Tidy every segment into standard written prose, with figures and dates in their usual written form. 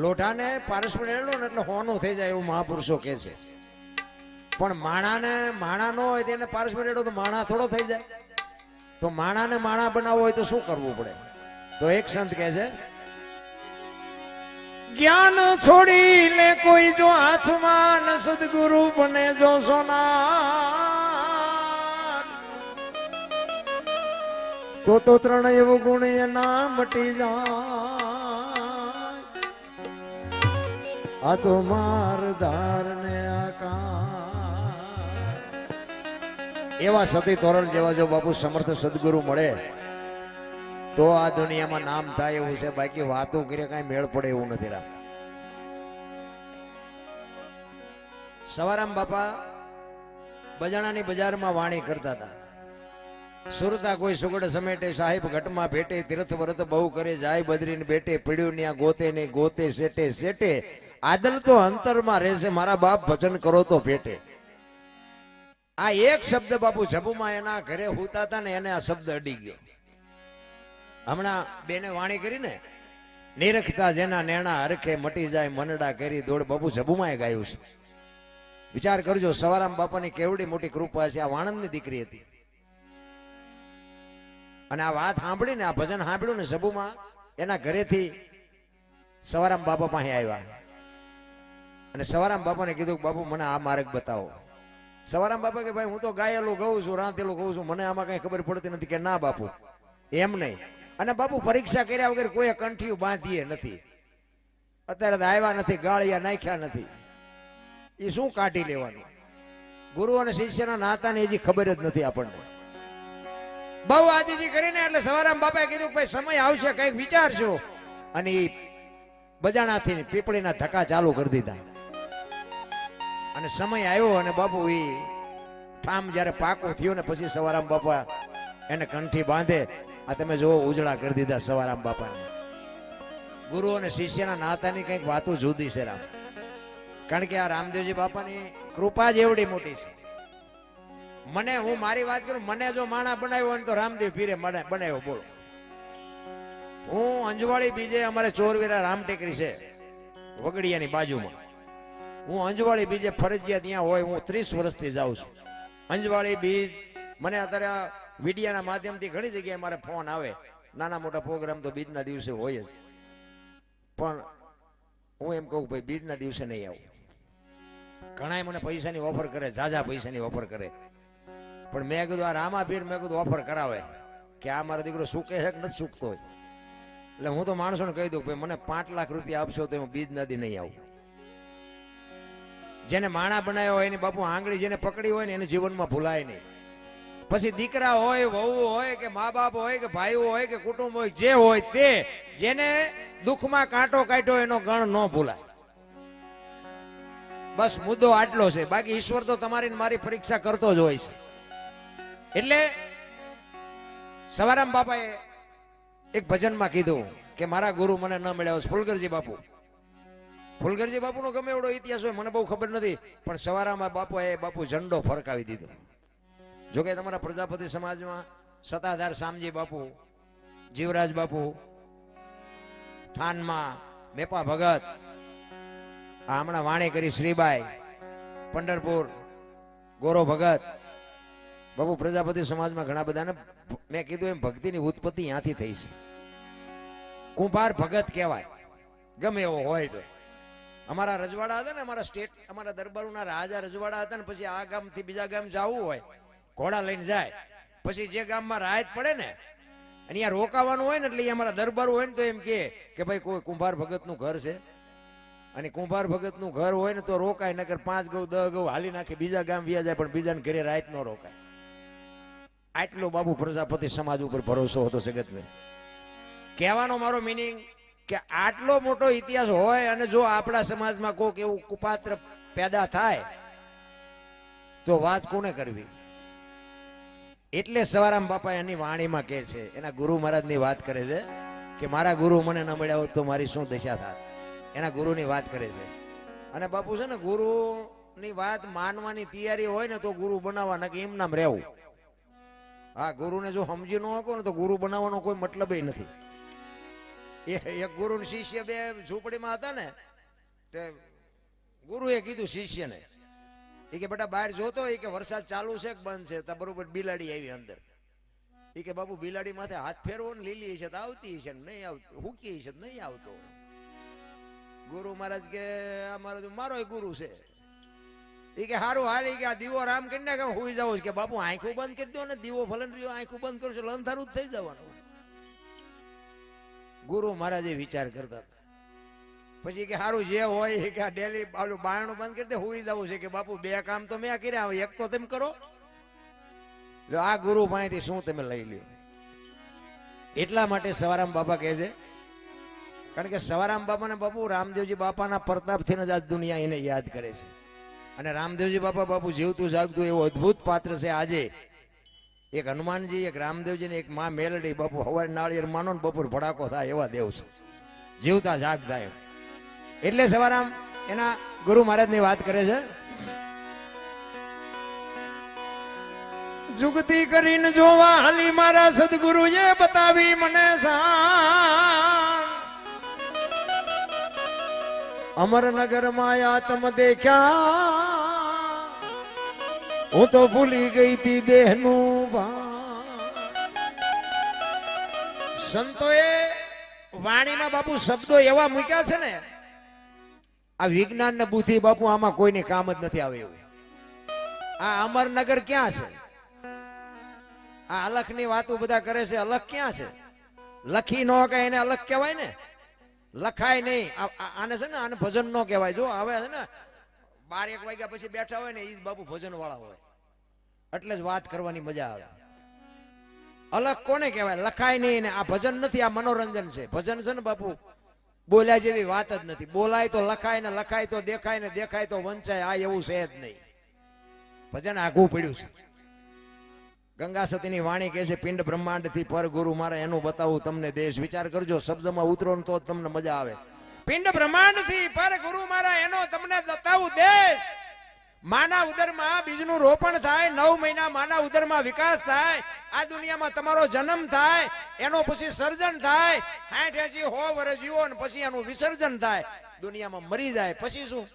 લોઢાને પારસ મેળેલો ને એટલે હોનું થઈ જાય એવું મહાપુરુષો કહે છે. પણ માણા નો હોય તેને પારસ મેળેલો તો માણા થોડો થઈ જાય. તો માણાને માણા બનાવવો હોય તો શું કરવું પડે? તો એક સંત કહે છે, જ્ઞાન છોડી લે કોઈ જો હાથમાં સદગુરુ બને જો સોના, તો ત્રણ એવું ગુણ એના મટી જાય. આ તો માર ધાર ને આકાર. એવા સતી તોરણ જેવા જો બાપુ સમર્થ સદગુરુ મળે તો આ દુનિયામાં નામ થાય એવું છે. બાકી વાતો કરીએ કઈ મેળ પડે એવું નથી. રામ સવારામ બાપા બજાણાની બજારમાં વાણી કરતા હતા. સુરતા કોઈ સુગડ સમેટે, સાહેબ ઘટમાં ભેટે, તીર્થ વ્રત બહુ કરે, જાય બદરીને બેટે, પીડ્યું ન્યા ગોતે ને ગોતે, સેટે સેટે, આદલ તો અંતરમાં રહેશે, મારા બાપ ભજન કરો તો ભેટે. આ એક શબ્દ બાપુ જબુમાં એના ઘરે હુતા હતા ને એને આ શબ્દ અડી ગયો. હમણાં બેને વાણી કરી ને, નિરખતા જેના નેણા હરખે મટી જાય મનડા કરી દોડ, બાપુ જબુમાં ગાયું છે. વિચાર કરજો, સવારામ બાપાની કેવડી મોટી કૃપા છે. આ વાણંદની દીકરી હતી અને આ વાત સાંભળીને, આ ભજન સાંભળ્યું ને જબુમાં, એના ઘરેથી સવારામ બાપા પાસે આવ્યા અને સવારામ બાપાને કીધું, બાપુ મને આ માર્ગ બતાવો. સવારામ બાપા કે ભાઈ હું તો ગાયેલું ગઉં છું, રાંધેલું ગઉં છું, મને આમાં કઈ ખબર પડતી નથી. કે ના બાપુ એમ નહીં. અને બાપુ પરીક્ષા કર્યા વગર કોઈ કંઠિયું બાંધીએ નથી. અત્યારે તો આવ્યા નથી, ગાળિયા નાખ્યા નથી, એ શું કાઢી લેવાનું? ગુરુ અને શિષ્યના નાતાને હજી ખબર જ નથી આપણને. બહુ આજીજી કરીને એટલે સવારામ બાપાએ કીધું ભાઈ સમય આવશે, કઈક વિચારશો. અને એ બજાણાથી પીપળીના ધક્કા ચાલુ કરી દીધા અને સમય આવ્યો અને બાપુ એ ઠામ જયારે પાકો થયો ને પછી સવારામ બાપા એને કંઠી બાંધે. આ તમે જો ઉજળા કરી દીધા સવારામ બાપાને. ગુરુ અને શિષ્યના નાતાની કઈક વાતો જુદી છે રામ. કારણ કે આ રામદેવજી બાપાની કૃપા જ એવડી મોટી છે. મને, હું મારી વાત કરું, મને જો માણા બનાવ્યો હોય તો રામદેવ પીરે બનાવ્યો. બોલો, હું અંજવાળી બીજે, અમારે ચોરવીરા રામ ટેકરી છે વગડિયાની બાજુમાં, હું અંજવાળી બીજે ફરજિયાત ત્યાં હોય. હું 30 વર્ષથી જાઉં છું અંજવાળી બીજ. મને અત્યારે મીડિયાના માધ્યમથી ઘણી જગ્યાએ મારે ફોન આવે. નાના મોટા પ્રોગ્રામ તો બીજના દિવસે હોય જ, પણ હું એમ કહું ભાઈ બીજના દિવસે નહીં આવું. ઘણા મને પૈસાની ઓફર કરે, ઝાઝા પૈસાની ઓફર કરે, પણ મેં કીધું આ રામાપીર, મેં કીધું ઓફર કરાવે કે આ મારો દીકરો સૂકે છે કે નથી સૂકતો. એટલે હું તો માણસોને કહી દઉં ભાઈ મને 5 લાખ રૂપિયા આપશો તો હું બીજ નદી નહીં આવું. જેને માણા બનાવ્યો હોય એની બાપુ આંગળી જેને પકડી હોય ને એને જીવનમાં ભૂલાય નહીં. પછી દીકરા હોય, વહુ હોય કે મા બાપ હોય કે ભાઈઓ હોય કે કુટુંબ હોય, જે હોય તે, જેને દુઃખમાં કાંટો કાઢ્યો એનો ગણ ન ભૂલાય. બસ મુદ્દો આટલો છે. બાકી ઈશ્વર તો તમારી મારી પરીક્ષા કરતો જ હોય છે. એટલે સવારામ બાપાએ એક ભજનમાં કીધું કે મારા ગુરુ મને ન મળ્યા. ફુલગરજી બાપુ, ફુલગરજી બાપુનો ગમે એવડો ઇતિહાસ હોય મને બહુ ખબર નથી, પણ સવારામાં બાપુ ઝંડો ફરકાવી દીધો. જોકે તમારા પ્રજાપતિ સમાજમાં સત્તાધાર શામજી બાપુ, જીવરાજ બાપુ, થાનમાં મેપા ભગત, આ હમણાં વાણી કરી શ્રીબાઈ, પંઢરપુર ગોરો ભગત, બાપુ પ્રજાપતિ સમાજમાં ઘણા બધાને મેં કીધું એમ ભક્તિની ઉત્પત્તિ ત્યાંથી થઈ છે. કુંભાર ભગત કહેવાય ગમે એવો હોય તો. અમારા રજવાડા હતા ને, અમારા સ્ટેટ, અમારા દરબારોના રાજા રજવાડા હતા ને, પછી આ ગામથી બીજા ગામ જવું હોય ઘોડા લઈને જાય, પછી જે ગામમાં રાહત પડે ને અને અહીંયા રોકાવાનું હોય ને, એટલે અમારા દરબાર હોય ને તો એમ કે ભાઈ કોઈ કુંભાર ભગતનું ઘર છે. અને કુંભાર ભગતનું ઘર હોય ને તો રોકાય, નકર 5 ગૌ 10 ગૌ હાલી નાખી બીજા ગામ વ્યા જાય, પણ બીજાને ઘરે રાત ન રોકાય. આટલો બાપુ પ્રજાપતિ સમાજ ઉપર ભરોસો હતો જગતને. કહેવાનો મારો મિનિંગ કે આટલો મોટો ઇતિહાસ હોય અને જો આપણા સમાજમાં કોઈક એવું કુપાત્ર પેદા થાય તો વાત કોને કરવી? એટલે સવારામ બાપા એની વાણીમાં કહે છે, એના ગુરુ મહારાજની વાત કરે છે કે મારા ગુરુ મને ન મળ્યા હોત તો મારી શું દશા થાત. એના ગુરુની વાત કરે છે. અને બાપુ છે ને, ગુરુની વાત માનવાની તૈયારી હોય ને તો ગુરુ બનાવવા, નકે એમ નામ રહેવું. હા, ગુરુને જો સમજી ન શકો ને તો ગુરુ બનાવવાનો કોઈ મતલબ નથી. એક ગુરુ ને શિષ્ય બે ઝૂંપડીમાં હતા ને, તે ગુરુએ કીધું શિષ્યને, એ કે બેટા બહાર જોતો, એ કે વરસાદ ચાલુ છે કે બંધ છે? તો બરોબર બિલાડી આવી અંદર. એ કે બાપુ બિલાડી માથે હાથ ફેરવો ને લીલી છે તો આવતી છે, નહીં આવતી, હુકી છે નહીં આવતો. ગુરુ મહારાજ કે મારો ગુરુ છે. એ કે હારું હાલ, કે આ દીવો રામ કરીને કે હુઈ જાવ કે બાપુ આંખું બંધ કરી દો ને, દીવો ફલન રહ્યો આંખું બંધ કરો છો અંધારું જ થઈ જવાનું. ગુરુ મહારાજ વિચાર કરતા હતા. પછી કે હારું જે હોય કે ડેલી આલું બારણું બંધ કરી દે, હુઈ જવું છે કે બાપુ બે કામ તો મેં કર્યા, એક તો તેમ કરો. આ ગુરુ પાસેથી શું તમે લઈ લ્યો? એટલા માટે સવારામ બાપા કહે છે, કારણ કે સવારામ બાપા ને બાપુ રામદેવજી બાપાના પ્રતાપથી જ આજ દુનિયા એને યાદ કરે છે. અને રામદેવજી બાપા બાપુ જીવતું જાગતું એવું અદ્ભુત પાત્ર છે. આજે એક હનુમાનજી, એક રામદેવજી ને એક માં મેલડી, બાપુ હવાર નાળિયેર માનો ને બપોર ભડાકો થાય એવા દેવ છે, જીવતા જાગતા એમ. એટલે સવારામ એના ગુરુ મહારાજ ની વાત કરે છે, જુગતી કરીને જોવા હાલી મારા સદગુરુએ બતાવી મને અમરનગર માં આત્મ દેખ્યા, હું તો ભૂલી ગઈ તી દેહનું ભાન. સંતોએ વાણીમાં બાપુ શબ્દો એવા મૂક્યા છે ને, આ વિજ્ઞાન ને બુદ્ધિ બાપુ આમાં કોઈને કામ જ નથી આવે એવું. આ અમરનગર ક્યાં છે? આ અલખ ની વાતો બધા કરે છે, અલખ ક્યાં છે? લખી ન કે એને અલખ કહેવાય ને, લખાય નહીં. આને છે ને, આને ભજન ન કહેવાય. જો હવે છે ને 12-1 વાગ્યા પછી બેઠા હોય ને, એ જ બાપુ ભજન વાળા હોય, એટલે જ વાત કરવાની મજા આવે. અલખ કોને કહેવાય? લખાય નહીં ને. આ ભજન નથી, આ મનોરંજન છે. ભજન છે ને બાપુ બોલ્યા જેવી વાત જ નથી. બોલાય તો લખાય ને, લખાય તો દેખાય ને, દેખાય તો વંચાય. આ એવું છે જ નહીં. ભજન આઘું પડ્યું છે. ગંગા સતીની વાણી કહે છે, પિંડ બ્રહ્માંડ થી પર ગુરુ મારે એનું બતાવું તમને દેશ. વિચાર કરજો, શબ્દમાં ઉતરો તો તમને મજા આવે. પિંડ બ્રહ્માંડ થી પર ગુરુ મારા એનો તમને બતાવું દેશ. માના ઉદરમાં બીજનું રોપણ થાય, 9 મહિના માના ઉદરમાં વિકાસ થાય, આ દુનિયામાં તમારો જન્મ થાય, એનો પછી સર્જન થાય, 60-80 વર્ષ જીવો ને પછી એનું વિસર્જન થાય, દુનિયામાં મરી જાય. પછી શું?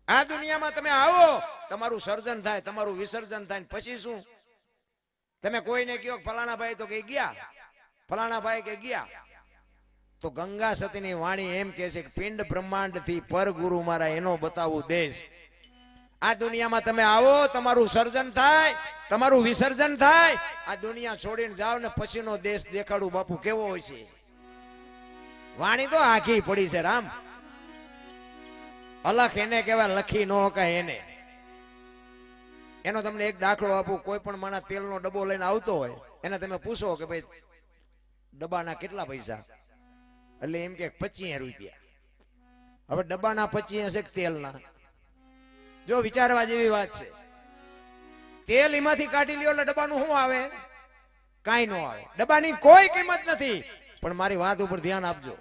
આ દુનિયામાં તમે આવો, તમારું સર્જન થાય, તમારું વિસર્જન થાય, પછી શું? તમે કોઈને કહો ફલાણા ભાઈ તો કે ગયા, ફલાણા ભાઈ કે ગયા. તો ગંગા સતીની વાણી એમ કે છે કે પિંડ બ્રહ્માંડ થી પર ગુરુ મારા એનો બતાવું દેશ. આ દુનિયામાં તમે આવો, તમારું સર્જન થાય, તમારું વિસર્જન થાય, આ દુનિયા છોડીને જાઓ ને પછીનો દેશ દેખાડું બાપુ કેવો હોય છે. વાણી તો આખી પડી છે રામ. અલખ એને કહેવાય, લખી ન કહે એને. એનો તમને એક દાખલો આપું. કોઈ પણ માના તેલનો ડબ્બો લઈને આવતો હોય, એને તમે પૂછો કે ભાઈ ડબ્બાના કેટલા પૈસા? એટલે એમ કે 25 રૂપિયા. હવે ડબ્બાના 25 છે કે તેલના? જો વિચારવા જેવી વાત છે. તેલ એમાંથી કાઢી લ્યો એટલે ડબ્બાનું શું આવે? કાંઈ ન આવે. ડબ્બાની કોઈ કિંમત નથી. પણ મારી વાત ઉપર ધ્યાન આપજો,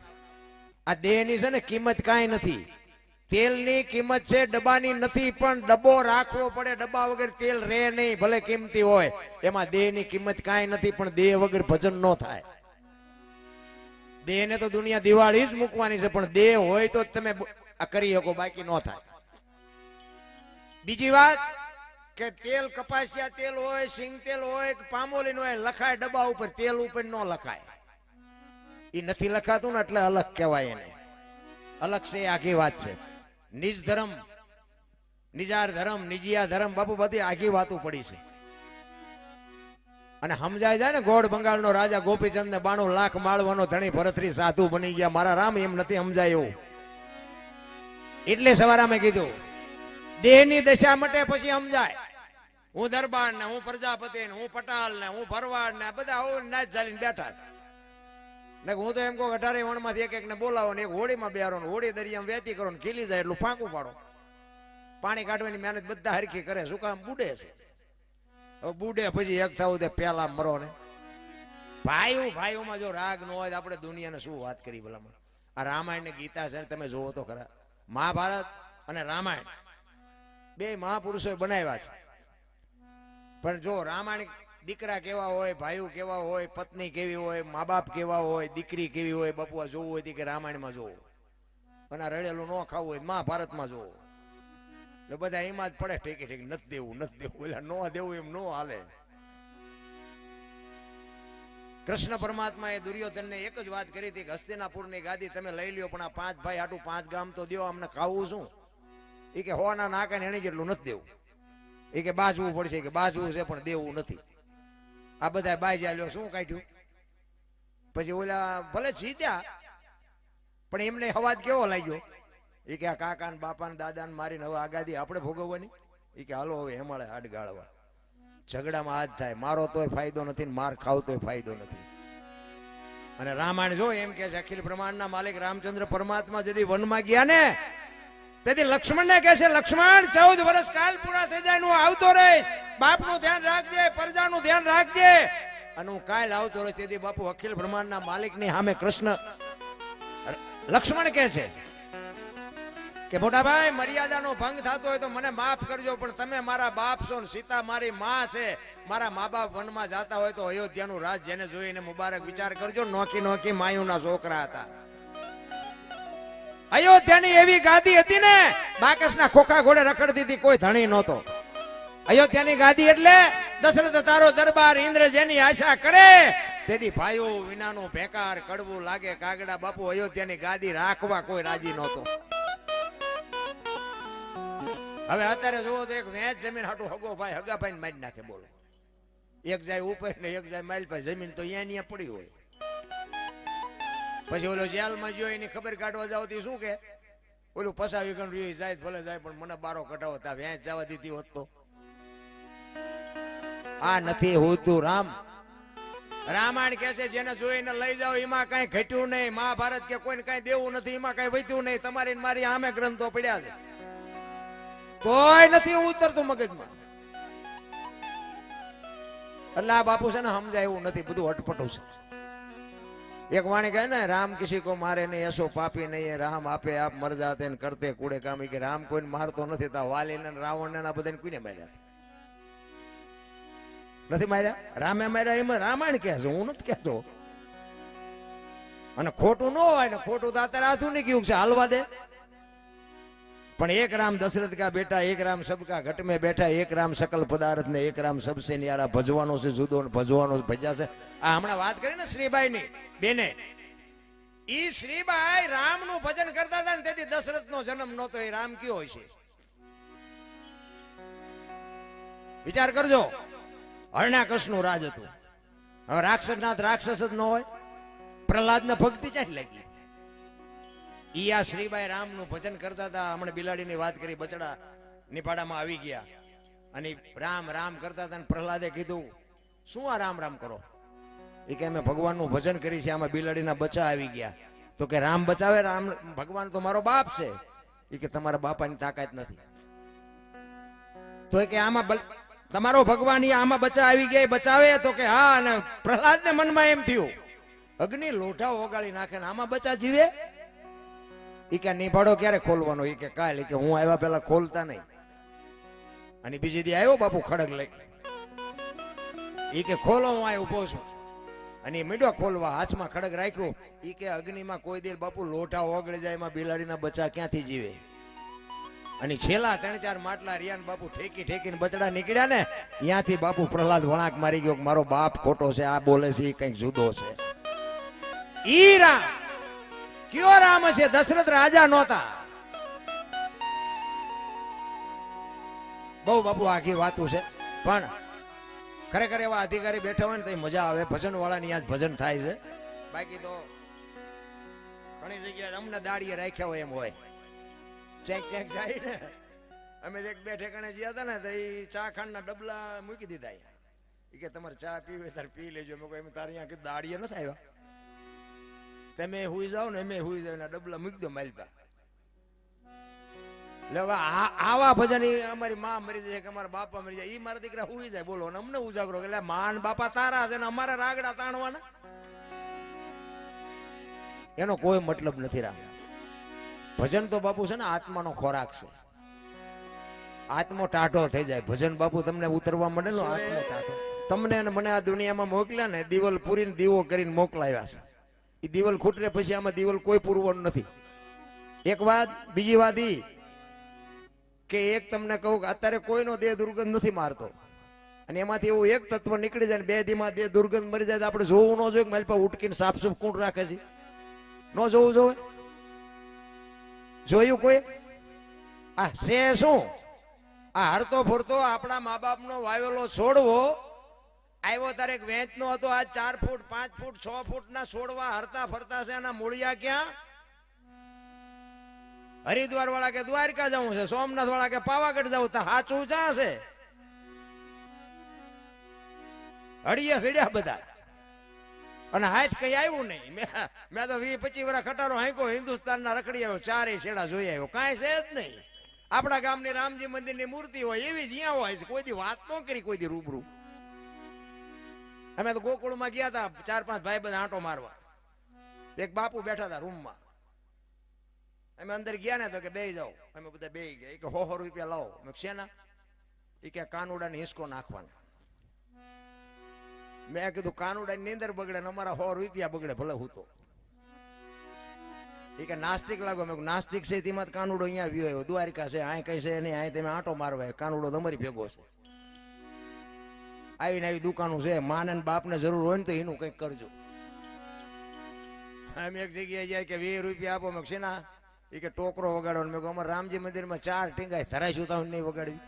આ દેહની છે ને કિંમત કાંઈ નથી. તેલની કિંમત છે, ડબ્બાની નથી. પણ ડબ્બો રાખવો પડે, ડબ્બા વગર તેલ રહે નહીં, ભલે કિંમતી હોય. એમાં દેહની કિંમત કાંઈ નથી. પણ દેહ વગર ભજન ન થાય. દેહને તો દુનિયા દિવાળી જ મૂકવાની છે, પણ દેહ હોય તો તમે આ કરી શકો, બાકી ન થાય. બીજી વાત કે તેલ કપાસિયા તેલ હોય, સિંગ તેલ હોય કે પામોલીન હોય, લખાય ડબ્બા ઉપર, તેલ ઉપર ન લખાય. એ નથી લખાતું ને એટલે અલગ કહેવાય એને. અલગ છે, આખી વાત છે. નિજ ધર્મ, નિજાર ધર્મ, નિજિયા ધર્મ, બાપુ બધી આખી વાતો પડી છે. અને સમજાય જાય ને, ગોળ બંગાળનો રાજા ગોપીચંદ ને 92 લાખ માળવાનો ધણી ભરતરી સાધુ બની ગયા. મારા રામ એમ નથી સમજાય એવું. એટલે સવારામે કીધું દેહની દશા માટે પછી સમજાય. હું દરબાર ને, હું પ્રજાપતિ ને, હું પટાલ ને, હું ભરવાડ ને, બધા નાચ ચાલીને બેઠા ને. હું તો એમ કહું 18 વણમાંથી એક ને બોલાવો ને એક હોળીમાં બેહારો ને હોળી દરિયામાં વેતી કરો ને ખીલી જાય એટલું ફાંકું પાડો. પાણી કાઢવાની મહેનત બધા હરખી કરે. શું કામ? બુડે છે. હવે બુડે પછી એક થવું તે પેલા મરો ને. ભાઈઓમાં જો રાગ ન હોય તો આપણે દુનિયાને શું વાત કરી ભલામાં. આ રામાયણ ને ગીતા છે, તમે જોવો તો ખરા. મહાભારત અને રામાયણ બે મહાપુરુષોએ બનાવ્યા છે. પણ જો રામાયણ દીકરા કેવા હોય, ભાઈઓ કેવા હોય, પત્ની કેવી હોય, મા બાપ કેવા હોય, દીકરી કેવી હોય, બાપુ આ જોવું હોય કે રામાયણમાં જોવું, અને રડેલું ન ખાવું હોય મહાભારતમાં જોવું. એટલે બધા એમાં જ પડે ઠેકે ઠેક નથી દેવું નથી દેવું, એટલે ન દેવું એમ ન હાલે. કૃષ્ણ પરમાત્મા એ દુર્યોધનને એક જ વાત કરી હતી કે હસ્તિનાપુરની ગાદી તમે લઈ લ્યો, પણ આ 5 ભાઈ હાટું 5 ગામ તો દો, અમને ખાવું શું? એ કે હોના નાકા એની જેટલું નથી દેવું. એ કે બાજવું પડશે, કે બાજવું છે પણ દેવું નથી. આ બધા બાજ્યા લ્યો, શું કાઢ્યું? પછી ઓલા ભલે જીત્યા પણ એમને અવાજ કેવો લાગ્યો? એ કે આ કાકા ને બાપા ને દાદા ને મારીને હવે આ ગાદી આપણે ભોગવવાની. એ કે હાલો હવે હેમાળે હાડ ગાળવા. ઝઘડામાં હાથ થાય, મારો તોય ફાયદો નથી ને માર ખાવ તોય ફાયદો નથી. અને રામાયણ જો એમ કે છે અખિલ બ્રહ્માંડના માલિક રામચંદ્ર પરમાત્મા જદી વનમાં ગયા ને તેથી લક્ષ્મણ ને કહે છે, લક્ષ્મણ 14 વર્ષ કાલ પૂરા થઈ જાય, હું આવતો રહીશ, બાપનું ધ્યાન રાખજે, પ્રજાનું ધ્યાન રાખજે. અને હું કાલ આવતો રહીશ. તેથી બાપુ અખિલ બ્રહ્માંડના માલિકની સામે કૃષ્ણ લક્ષ્મણ કહે છે કે મોટા ભાઈ મર્યાદાનો ભંગ થતો હોય તો મને માફ કરજો, પણ તમે મારા બાપ છો ને સીતા મારી માં છે, મારા મા બાપ વનમાં જતા હોય તો અયોધ્યાનું રાજ જેને જોઈને મુબારક વિચાર કરજો. નોકી નોકી માયુના છોકરા હતા. અયોધ્યાની એવી ગાદી હતી ને બાકસના ખોખા ઘોડે રખડતી હતી, કોઈ ધણી નહોતો. અયોધ્યાની ગાદી એટલે દશરથ તારો દરબાર, ઇન્દ્ર જેની આશા કરે. તેથી ભાઈઓ વિનાનું ભેકાર કડવું લાગે કાગડા. બાપુ અયોધ્યાની ગાદી રાખવા કોઈ રાજી નહોતો. હવે અત્યારે જોવો તો એક વેચ જમીન હાટું હગો ભાઈ હગા ભાઈ મારી નાખે. બોલો, એક જાય ઉપર ને એક જાય માઇલ પાસે, જમીન તો અહીંયા પડી હોય. પછી ઓલો જેલમાં ગયો એની ખબર કાઢવા જાવ તો શું કે ઓલું પસાવી ગણ જાય ભલે જાય પણ મને બારો કઢાવો તા વેચ જવા દીધી હોત તો. આ નથી હોતું રામ. રામાયણ કે છે જેને જોઈને લઈ જાઓ એમાં કઈ ઘટ્યું નહીં. મહાભારત કે કોઈને કઈ દેવું નથી, એમાં કઈ વધ્યું નહીં. તમારી મારી આમે ગ્રંથો પડ્યા છે તોય નથી ઉતરતું મગજમાં. એટલે આ બાપુ છે ને સમજાય એવું નથી, બધું અટપટું છે. એક વાણી કહે ને રામ કિસી કો મારે નહીં એસો પાપી નહીં, રામ આપે આપ મર જાતે ને કરતે કૂડે કામી. કે રામ કોઈને મારતો નથી. તા વાલી ને રાવણ ને બધાને કોઈને માર્યા નથી? માર્યા રામે માર્યા. એમાં રામાયણ કહે છે, હું નથી કહેતો. અને ખોટું ન હોય ને, ખોટું તો અત્યારે આધુનિક યુગ છે, હાલવા દે. પણ એક રામ દશરથ કા બેટા, એક રામ સબકા ઘટ में બેઠા, એક રામ सकल पदार्थ ने, एक राम सबसे न्यारा. ભજવાનો છે જુદો ને ભજવાનો ભજ્યા છે. આ હમણાં વાત કરી ને શ્રીબાઈ ની બેને, ઈ શ્રીબાઈ રામ નું ભજન કરતા હતા ને તેથી દશરથ નો જન્મ નહોતો. એ રામ કયો હોય છે વિચાર કરજો. હરણાકશ નું રાજ હતું. હવે રાક્ષસનાથ રાક્ષસ જ ન હોય? પ્રહલાદ ને ભક્તિ ક્યાંથી લાગી? ઈ આ શ્રીબાઈ રામ નું ભજન કરતા હતા. હમણાં બિલાડી ની વાત કરી, બચડા નિપાડામાં આવી ગયા અને રામ રામ કરતા હતા. પ્રહલાદે કીધું શું આ રામ રામ કરો? એ કે અમે ભગવાન નું ભજન કરી છે, આમાં બિલાડીના બચ્ચા આવી ગયા. તો કે રામ બચાવે? રામ ભગવાન તો મારો બાપ છે. એ કે તમારા બાપાની તાકાત નથી. તો કે આમાં તમારો ભગવાન આમાં બચ્ચા આવી ગયા બચાવે? તો કે હા. અને પ્રહલાદ ને મનમાં એમ થયું અગ્નિ લોઢા ઓગાળી નાખે ને આમાં બચ્ચા જીવે? ઈ કે નિભાડો ક્યારે ખોલવાનો? ઈ કે કાલ. કે હું આવ્યા પેલા ખોલતા નહીં. અને બીજી દી આવ્યો બાપુ ખડગ લઈ. ઈ કે ખોલો, હું આ ઉભો છું. અને મીંડો ખોલવા હાથમાં ખડગ રાખ્યું. ઈ કે અગ્નિમાં કોઈ દેર બાપુ લોઢા ઓગળી જાય, એમાં બિલાડીના બચ્ચા ક્યાંથી જીવે? અને છેલ્લા 3-4 માટલા રિયાન બાપુ ઠેકી ઠેકીને બચડા નીકળ્યા ને, ત્યાંથી બાપુ પ્રહલાદ વળાંક મારી ગયો મારો બાપ ખોટો છે, આ બોલે છે એ કઈક જુદો છે. ઈ રામ કયો રામ છે? દશરથ રાજા નહોતા. બહુ બાપુ આખી વાતું છે, પણ ખરેખર એવા અધિકારી બેઠા હોય ને તો મજા આવે. ભજન વાળાની યાદ ભજન થાય છે. બાકી તો ઘણી જગ્યાએ અમને દાડીએ રાખ્યા હોય એમ હોય. ચેક ચેક જાય ને. અમે એક બે ઠેકાણે ગયા હતા ને તો એ ચા ખાંડના ડબલા મૂકી દીધા. એ કે તમારે ચા પીવે તારે પી લેજો. એમ તારે અહીંયા દાડીએ નથી આવ્યા, તમે હુઈ જાઓ ને અમે હુઈ જાવ, ડબલા મૂકી દો માલપા. એટલે હવે આવા ભજન અમારી માં મરી જાય કે અમારા બાપા મરી જાય, એ મારા દીકરા હુઈ જાય. બોલો ને અમને ઉજાગરો. એટલે માન બાપા તારા છે ને અમારા રાગડા તાણવાના, એનો કોઈ મતલબ નથી. રામ ભજન તો બાપુ છે ને આત્માનો ખોરાક છે. આત્મો ટાઢો થઈ જાય ભજન બાપુ તમને ઉતરવા મળે ને આત્મો ટાઢો. તમને અને મને આ દુનિયામાં મોકલ્યા ને દિવાલ પૂરીને દીવો કરીને મોકલાવ્યા છે. એ દિવાલ ખૂટે પછી આમાં દિવાલ કોઈ પૂરવાનું નથી. એક વાત. બીજી વાત ઈ કે એક તમને કહું કે અત્યારે કોઈનો દેહ દુર્ગંધ નથી મારતો, અને એમાંથી એવું એક તત્વ નીકળી જાય ને 2 દીમાં દેહ દુર્ગંધ મરી જાય તો આપણે જોવું ન જોઈએ કે મારી પાસે ઉટકીને સાફસૂફ કુંડ રાખે છે? ન જોવું જોવે? જોયું કોઈ? આ છે શું? આ હરતો ફરતો આપણા મા બાપનો વાવેલો છોડવો આવ્યો તારે એક વેચનો હતો, આ 4 ફૂટ 5 ફૂટ 6 ફૂટના છોડવા હરતા ફરતા છે. એના મૂળિયા ક્યાં? હરિદ્વાર વાળા કે દ્વારકા જવું છે, સોમનાથ વાળા કે પાવાગઢ જવું, તો સાચું ચા છે? હળિયા સીડ્યા બધા, અને હાથ કઈ આવ્યું નહીં. મેં તો 20-25 વર્ષ ખટારો હાંક્યો, હિન્દુસ્તાનના રખડી આવ્યો, 4 છેડા જોઈ આવ્યો, કાંઈ છે જ નહીં. આપણા ગામની રામજી મંદિરની મૂર્તિ હોય એવી જ્યાં હોય છે, કોઈ દી વાત ન કરી, કોઈ દી રૂબરૂ. અમે તો ગોકુળમાં ગયા હતા, 4-5 ભાઈ બધા આંટો મારવા. એક બાપુ બેઠા હતા રૂમમાં. અમે અંદર ગયા ને તો કે બેહી જાઓ. અમે બધા બેહી ગયા. એ કે 100 રૂપિયા લાવો. મેં શેના? એ કે કાનુડાને હિસકો નાખવાના. મેં કીધું કાનુડાની નીંદર બગડે ને અમારા 100 રૂપિયા બગડે, ભલે હું તો. એ કે નાસ્તિક લાગો. મેં નાસ્તિક છે તેમાં કાનુડો અહીંયા આવ્યો આવ્યો, દ્વારિકા છે, અહીં કઈ છે નહીં, અહીં તમે આંટો મારવા, કાનુડો તમારી ભેગો છે. આવીને આવી દુકાનો છે, માને ને બાપને જરૂર હોય ને તો એનું કંઈક કરજો. અમે એક જગ્યાએ જાય કે 20 રૂપિયા આપો. મેં શેના? એ કે ટોકરો વગાડવાનો. મેં કહું અમારા રામજી મંદિરમાં 4 ટીંગાય ધરાઈશું તો નહીં વગાડવી.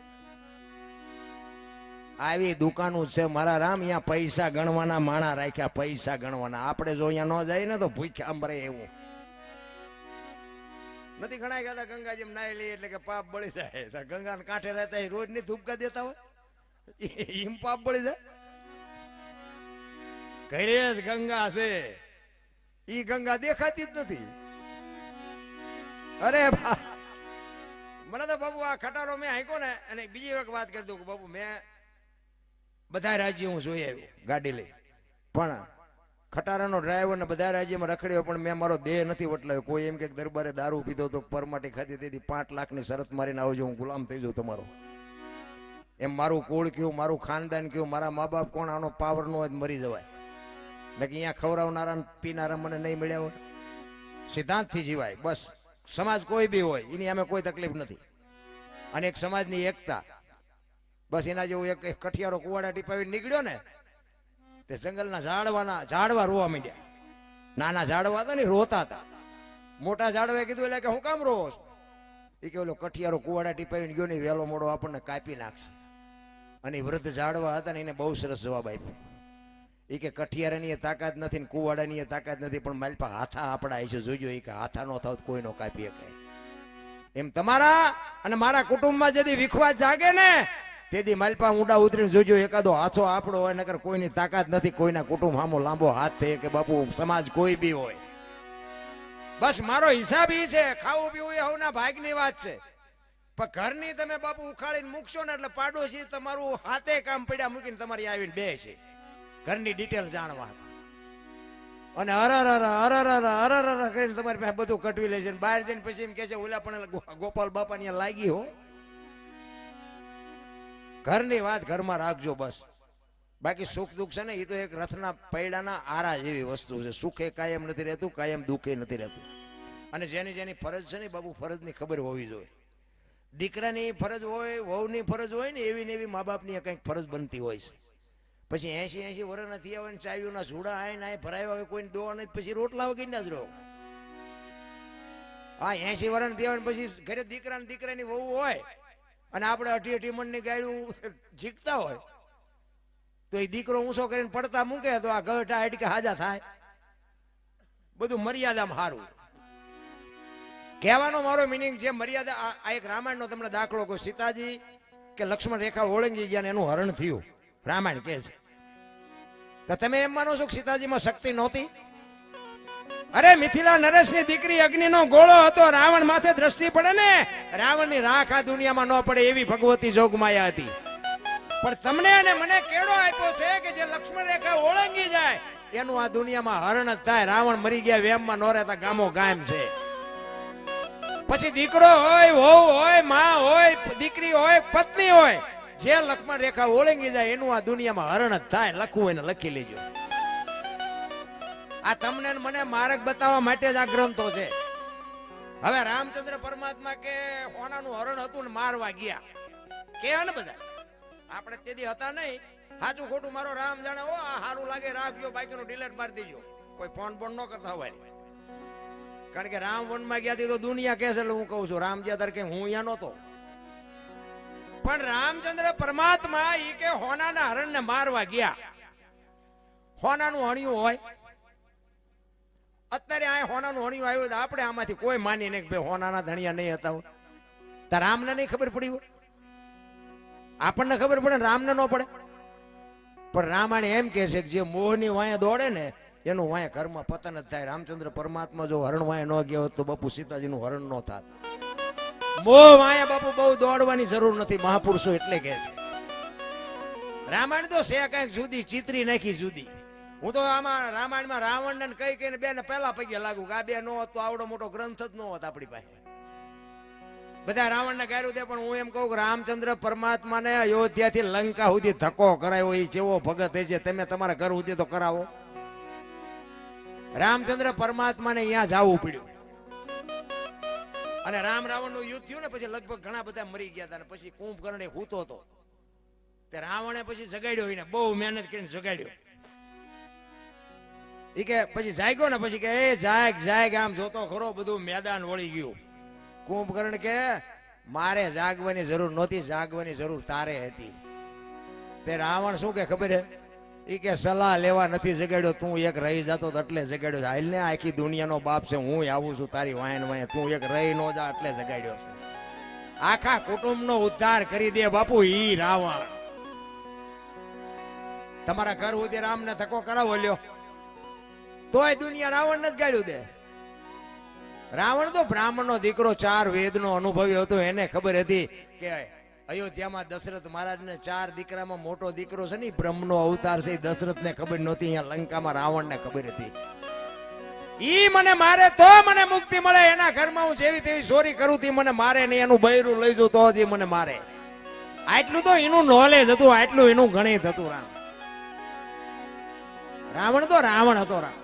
આવી દુકાનો છે મારા રામ, અહીંયા પૈસા ગણવાના માણા રાખ્યા, પૈસા ગણવાના. આપણે જો અહીંયા ન જાય ને તો ભૂખ્યા મરે એવું નથી. ઘણા કહેતા ગંગાજી નાઈ લઈએ એટલે કે પાપ બળી જાય. ગંગાને કાંઠે રહેતા રોજ ની ધૂપકા દેતા હોય, એમ પાપ બળી જાય? ઘરે જ ગંગા છે, ઈ ગંગા દેખાતી જ નથી. અરે મને તો બાબુ આ ખટારો મેં હાંક્યો ને, અને બીજી એક વાત કરી દઉં કે બાબુ મેં બધા રાજ્યો હું જોઈ આવ્યો ગાડી લઈ, પણ ખટારાનો ડ્રાઈવર ને બધા રાજ્યમાં રખડ્યો, પણ મેં મારો દેહ નથી વટલાવ્યો. કોઈ એમ કે દરબારે દારૂ પીધો તો પરમાટી ખાધી, તેથી 5 લાખની શરત મારીને આવજો, હું ગુલામ થઈ જાઉં તમારો. એમ મારું કુળ કયું, મારું ખાનદાન કયું, મારા મા બાપ કોણ, આનો પાવર નો હોય મરી જવાય. ને કે અહીંયા ખવડાવનારા પીનારા મને નહીં મળ્યા હોય. સિદ્ધાંતથી જીવાય બસ. સમાજ કોઈ બી હોય એની અમે કોઈ તકલીફ નથી. અને એક સમાજની એકતા, બસ એના જેવું એક કઠિયારો કુવાડા ટીપાવી નીકળ્યો ને, તે જંગલના ઝાડવા રોવા માંડ્યા. નાના ઝાડવા હતા ને રોતા હતા. મોટા ઝાડવાએ કીધું એટલે કે હું કામ રોવો છો? એ કે ઓલો કઠિયારો કુવાડા ટીપાવીને ગયો ને વહેલો મોડો આપણને કાપી નાખશે. અને વૃદ્ધ ઝાડવા હતા ને એને બહુ સરસ જવાબ આપ્યો. એ કે કઠિયારાની તાકાત નથી ને કુવાડાની તાકાત નથી, પણ મારી પાસે હાથા આપડા છે, જોજો. એ કે હાથા નો થાવ કોઈનો કાપી શકાય. એમ તમારા અને મારા કુટુંબમાં જદી વિખવાદ જાગે ને, તેથી માલપા ઊંડા ઉતરીને જોજો, એકાદો હાથો આપણો હોય, નકર કોઈની તાકાત નથી કોઈના કુટુંબ સામો લાંબો હાથ થઈ કે બાપુ સમાજ કોઈ બી હોય. બસ મારો હિસાબ ઈ છે, ખાવું પીવું એ હવના ભાગની વાત છે, પણ ઘરની તમે બાપુ ઉખાડીને મૂકશો ને એટલે પાડોશી તમારું હાથે કામ પડ્યા મૂકીને તમારી આવીને બે છે ઘરની ડિટેલ જાણવા, અને અરર કરીને તમારી પાસે બધું કટવી લે છે. બહાર જઈને પછી એમ કે છે ઓલા પણ ગોપાલ બાપા ને લાગી હો. ઘરની વાત ઘરમાં રાખજો બસ. બાકી સુખ દુઃખ છે ને એ તો એક રથના પૈડાના આરા જેવી વસ્તુ છે. સુખ એ કાયમ નથી રહેતું, કાયમ દુઃખ એ નથી રહેતું. અને જેની જેની ફરજ છે ને બાબુ, ફરજની ખબર હોવી જોઈએ. દીકરાની ફરજ હોય, વહુની ફરજ હોય ને, એવી ને એવી મા બાપની કંઈક ફરજ બનતી હોય છે. પછી 80 વર્ષ નથી આવે ને ચાવીઓના ઝૂડા આય ભરાયા હોય, કોઈને દોવા નથી, પછી રોટલા વગર ના જ રહો. હા 80 વર્ષ નથી આવે પછી ઘરે દીકરાની વહુ હોય અને આપણે 80 મણની ગાયું જીકતા હોય તો એ દીકરો ઊંચો કરીને પડતા મૂકે તો આ ગઢા હાડકે હાજા થાય. બધું મર્યાદામાં સારું. કહેવાનો મારો મિનિંગ જે મર્યાદા, આ એક રામાયણનો તમને દાખલો કહું. સીતાજી કે લક્ષ્મણ રેખા ઓળંગી ગયા ને એનું હરણ થયું, રામાયણ કહે છે. તો તમે એમ માનો છો કે સીતાજીમાં શક્તિ નહોતી? અરે મિથિલા નરેશની દીકરી અગ્નિનો ગોળો હતો, રાવણ માથે દ્રષ્ટિ પડે ને, રાવણની રાખ આ દુનિયામાં ન પડે એવી ભગવતી જોગમાયા હતી. પણ તમને અને મને કેળો આપ્યો છે કે જે લક્ષ્મણ રેખા ઓળંગી જાય એનું આ દુનિયામાં હરણ જ થાય. રાવણ મરી ગયા વેમમાં ન રહેતા ગામો ગામ છે. પછી દીકરો હોય, વહુ હોય, માં હોય, દીકરી હોય, પત્ની હોય, જે લક્ષ્મણ રેખા ઓળંગી જાય એનું આ દુનિયામાં હરણ જ થાય. લખવું એને લખી લેજો. આ તમને ને મને માર્ગ બતાવવા માટે જ આ ગ્રંથો છે. હવે રામચંદ્ર પરમાત્મા કે હોનાનું હરણ હતું ને મારવા ગયા કે ને બધા આપણે તેથી હતા નહીં. સાચું ખોટું મારો રામ જાણે. ઓ આ સારું લાગે રાખજો, બાકીનું ડિલેટ મારી દેજો. કોઈ ફોન બોન ન કરતા હોય. કારણ કે રામ વનમાં ગયા તો દુનિયા કહે છે. એટલે હું કહું છું રામ જ્યાં કે હું અહીંયા નહોતો. પણ રામચંદ્ર પરમાત્મા ઈ કે હોનાના હરણને મારવા ગયા. હોનાનું હણિયું હોય અત્યારે આ હોનાનું હણિયું આવ્યું. આપણે આમાંથી કોઈ માની નહીં કે ભાઈ હોનાના ધણિયા નહીં હતા હોય. તાર રામને નહીં ખબર પડી હોય. આપણને ખબર પડે, રામને ન પડે. પણ રામાયણ એમ કે છે કે જે મોહની વાંહે દોડે ને એનું વાંહે ઘરમાં પતન જ થાય. રામચંદ્ર પરમાત્મા જો હરણ વાંહે ન ગયા હોત તો બાપુ સીતાજીનું હરણ ન થાત. મોહ વાંહે બાપુ બહુ દોડવાની જરૂર નથી. મહાપુરુષો એટલે કે છે. રામાયણ તો છે કઈક જુદી, ચિત્રી નાખી જુદી. હું તો આમાં રામાયણમાં રાવણ ને કઈ કઈને બે ને પહેલા પગે લાગુ કે આ બે નો હોત તો આવડો મોટો ગ્રંથ જ ન હોત આપણી પાસે. બધા રાવણ ને ગાયરું દે. પણ હું એમ કહું કે રામચંદ્ર પરમાત્મા ને અયોધ્યાથી લંકા સુધી ધક્કો કરાયો એ જેવો ભગત છે તમે તમારા ઘર સુધી તો કરાવો. રામચંદ્ર પરમાત્મા ને અહીંયા જવું પડ્યું. અને રામ રાવણ નું યુદ્ધ થયું ને પછી લગભગ ઘણા બધા મરી ગયા હતા. પછી કુંભકર્ણ હૂતો હતો તે રાવણે પછી જગાડ્યો. એને બહુ મહેનત કરીને જગાડ્યો. એ કે પછી જાગ્યો ને પછી કે એ જાગ જાગ આમ જોતો ખરો બધું મેદાન વળી ગયું. કુંભકર્ણ કે મારે જાગવાની જરૂર નહોતી, જાગવાની જરૂર તારે હતી. તે રાવણ શું કે ખબર હે? એ કે સલાહ લેવા નથી જગાડ્યો, તું એક રહી જતો એટલે જગાડ્યો. હાલ ને આખી દુનિયાનો બાપ છે, હું આવું છું તારી વાયન વાય, તું એક રહી ન જા એટલે જગાડ્યો છે. આખા કુટુંબનો ઉદ્ધાર કરી દે બાપુ ઈ રાવણ. તમારા ઘર સુધી રામને ધક્કો કરાવો લ્યો તોય દુનિયા રાવણ ને જ ગાડ્યું દે. રાવણ તો બ્રાહ્મણનો દીકરો, 4 વેદનો અનુભવી હતો. એને ખબર હતી કે અયોધ્યામાં દશરથ મહારાજને 4 દીકરામાં મોટો દીકરો છે ને બ્રહ્મનો અવતાર છે. દશરથને ખબર નહોતી. અહીંયા લંકામાં રાવણને ખબર હતી. ઈ મને મારે તો મને મુક્તિ મળે. એના ઘરમાં હું જેવી તેવી ચોરી કરું તી મને મારે નહીં. એનું બૈરું લઈ જવું તો જ મને મારે. આટલું તો એનું નોલેજ હતું, આટલું એનું ગણિત હતું. રાવણ તો રાવણ હતો. રામ